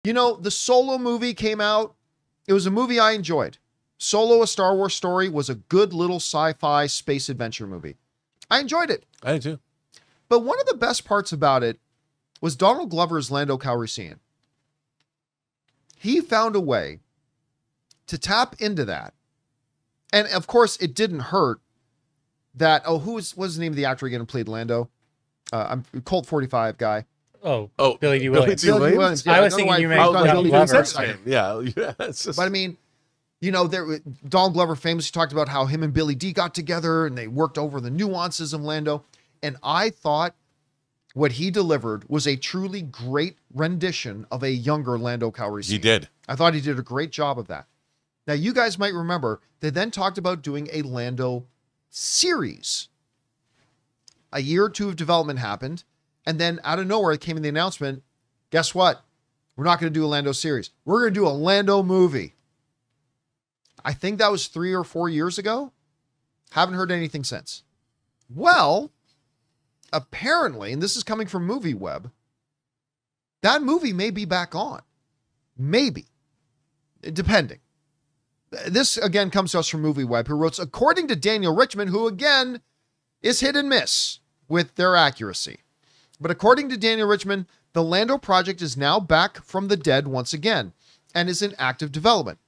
You know, the Solo movie came out. It was a movie I enjoyed. Solo, A Star Wars Story was a good little sci-fi space adventure movie. I enjoyed it. I did too. But one of the best parts about it was Donald Glover's Lando Calrissian. He found a way to tap into that. And of course, it didn't hurt that, what's the name of the actor again who played Lando? I'm Colt 45 guy. Oh, Oh, Billy D. Williams. Billy D. Williams. Yeah, I was don't know thinking why you I meant forgot Donald Billy D. Glover. Williams. Yeah, it's just, But I mean, you know, Donald Glover famously talked about how him and Billy D got together and they worked over the nuances of Lando. And I thought what he delivered was a truly great rendition of a younger Lando Calrissian. he did. I thought he did a great job of that. Now, you guys might remember they then talked about doing a Lando series. A year or two of development happened, and then out of nowhere came in the announcement, guess what? We're not going to do a Lando series. We're going to do a Lando movie. I think that was 3 or 4 years ago. Haven't heard anything since. Well, apparently, and this is coming from MovieWeb, that movie may be back on. Maybe. Depending. This, again, comes to us from MovieWeb, who wrote, according to Daniel Richmond, who, again, is hit and miss with their accuracy. But according to Daniel Richmond, the Lando project is now back from the dead once again and is in active development.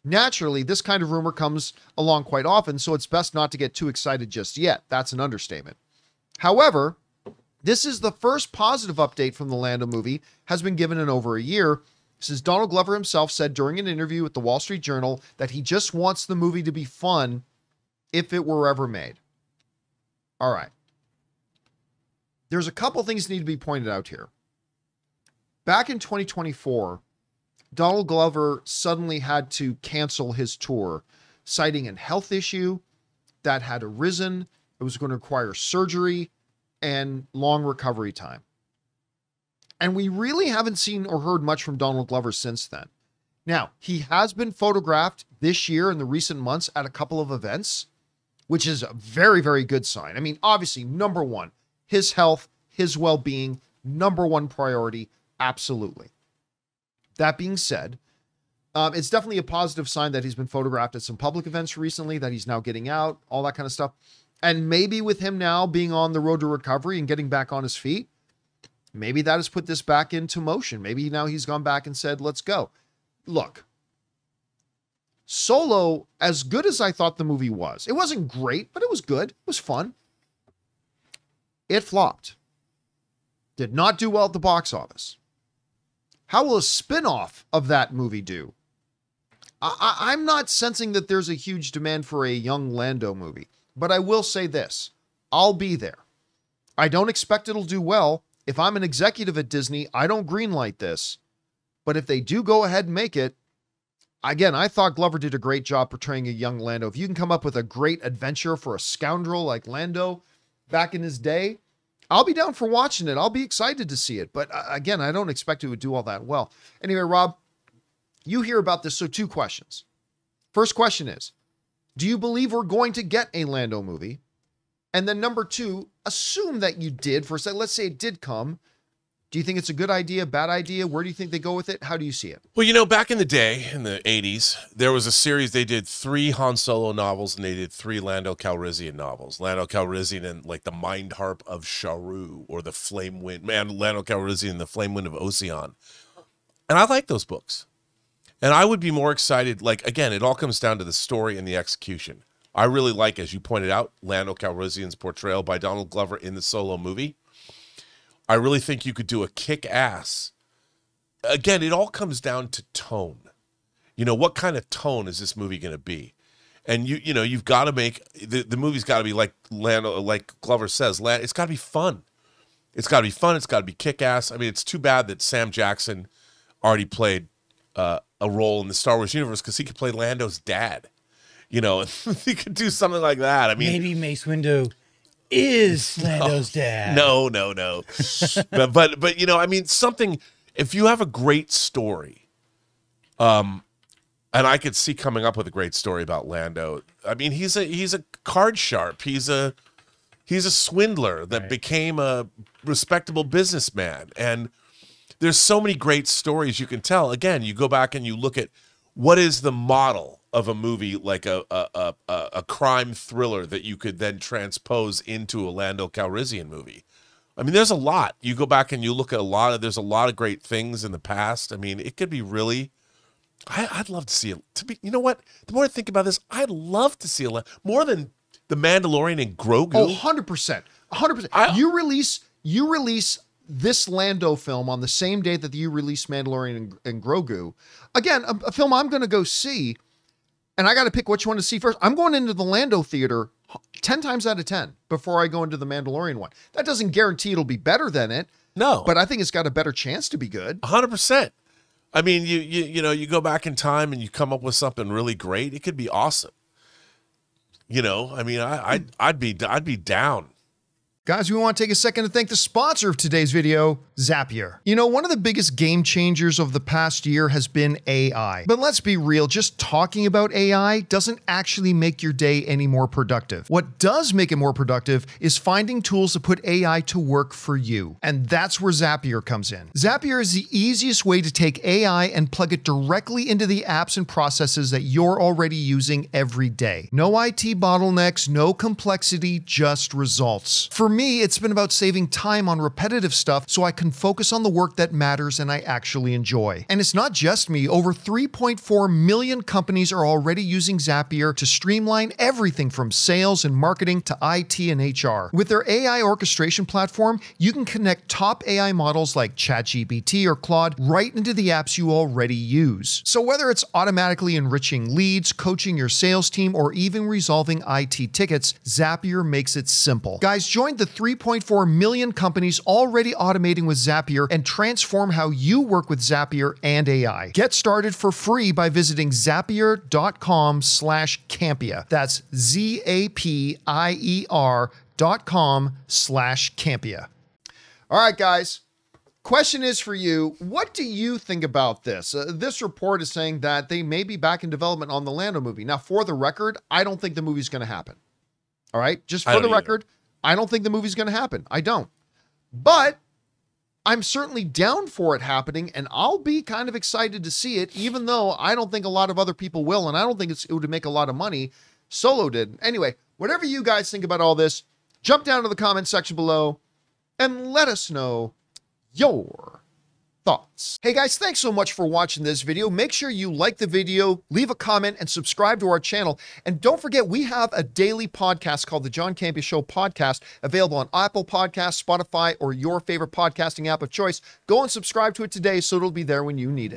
Naturally, this kind of rumor comes along quite often, so it's best not to get too excited just yet. That's an understatement. However, this is the first positive update from the Lando movie has been given in over a year, since Donald Glover himself said during an interview with the Wall Street Journal that he just wants the movie to be fun if it were ever made. All right. There's a couple things that need to be pointed out here. Back in 2024, Donald Glover suddenly had to cancel his tour, citing a health issue that had arisen. It was going to require surgery and long recovery time. And we really haven't seen or heard much from Donald Glover since then. Now, he has been photographed this year in the recent months at a couple of events, which is a very, very good sign. I mean, obviously, number one, his health, his well-being, number one priority, absolutely. That being said, it's definitely a positive sign that he's been photographed at some public events recently, that he's now getting out, all that kind of stuff. And maybe with him now being on the road to recovery and getting back on his feet, maybe that has put this back into motion. Maybe now he's gone back and said, let's go. Look, Solo, as good as I thought the movie was, it wasn't great, but it was good. It was fun. It flopped. Did not do well at the box office. How will a spin-off of that movie do? I'm not sensing that there's a huge demand for a young Lando movie, but I will say this. I'll be there. I don't expect it'll do well. If I'm an executive at Disney, I don't greenlight this. But if they do go ahead and make it, again, I thought Glover did a great job portraying a young Lando. If you can come up with a great adventure for a scoundrel like Lando back in his day, I'll be down for watching it. I'll be excited to see it. But again, I don't expect it would do all that well. Anyway, Rob, you hear about this, so 2 questions. First question is, do you believe we're going to get a Lando movie? And then number 2, assume that you did for a second. Let's say it did come. Do you think it's a good idea, bad idea? Where do you think they go with it? How do you see it? Well, you know, back in the day, in the 80s, there was a series. They did 3 Han Solo novels, and they did 3 Lando Calrissian novels. Lando Calrissian and, like, the Mind Harp of Sharu, or the Flame Wind. Man, Lando Calrissian, the Flame Wind of Ocean. And I like those books. And I would be more excited. Like, again, it all comes down to the story and the execution. I really like, as you pointed out, Lando Calrissian's portrayal by Donald Glover in the Solo movie. I really think you could do a kick-ass. Again, it all comes down to tone. You know, what kind of tone is this movie going to be? And you know, you've got to make the movie's got to be like Lando, like Glover says. It's got to be fun. It's got to be fun. It's got to be kick-ass. I mean, it's too bad that Sam Jackson already played a role in the Star Wars universe, because he could play Lando's dad. You know, he could do something like that. I mean, maybe Mace Windu is Lando's dad. No. but you know, I mean, something. If you have a great story, and I could see coming up with a great story about Lando. I mean, he's a card sharp. He's a swindler that became a respectable businessman, and there's so many great stories you can tell. Again, you go back and you look at what is the model of a movie, like a crime thriller that you could then transpose into a Lando Calrissian movie. I mean, there's a lot. You go back and you look at there's a lot of great things in the past. I mean, it could be really, I'd love to see it. You know what? The more I think about this, I'd love to see more than The Mandalorian and Grogu. Oh, 100%. 100%. You release this Lando film on the same day that you release Mandalorian and Grogu. Again, a film I'm going to go see, and I got to pick which one to see first. I'm going into the Lando theater 10 times out of 10 before I go into the Mandalorian one. That doesn't guarantee it'll be better than it. No. But I think it's got a better chance to be good. 100%. I mean, you go back in time and you come up with something really great. It could be awesome. I mean, I'd be down. Guys, we want to take a second to thank the sponsor of today's video, Zapier. One of the biggest game changers of the past year has been AI. But let's be real, just talking about AI doesn't actually make your day any more productive. What does make it more productive is finding tools to put AI to work for you. And that's where Zapier comes in. Zapier is the easiest way to take AI and plug it directly into the apps and processes that you're already using every day. No IT bottlenecks, no complexity, just results. For me, it's been about saving time on repetitive stuff so I can focus on the work that matters and I actually enjoy. And it's not just me. Over 3.4 million companies are already using Zapier to streamline everything from sales and marketing to IT and HR. With their AI orchestration platform, you can connect top AI models like ChatGPT or Claude right into the apps you already use. So whether it's automatically enriching leads, coaching your sales team, or even resolving IT tickets, Zapier makes it simple. Guys, join the 3.4 million companies already automating with Zapier and transform how you work with Zapier and AI. Get started for free by visiting zapier.com/Campea. That's ZAPIER.com/Campea. All right, guys. Question is for you. What do you think about this? This report is saying that they may be back in development on the Lando movie. Now, for the record, I don't think the movie's going to happen. All right? Just for the record, I don't think the movie's going to happen. I don't. But I'm certainly down for it happening, and I'll be kind of excited to see it, even though I don't think a lot of other people will, and I don't think it would make a lot of money. Solo did. Anyway, whatever you guys think about all this, jump down to the comment section below and let us know your thoughts. Hey guys, thanks so much for watching this video. Make sure you like the video, leave a comment, and subscribe to our channel. And don't forget, we have a daily podcast called the John Campea Show podcast, available on Apple Podcasts, Spotify, or your favorite podcasting app of choice. Go and subscribe to it today so it'll be there when you need it.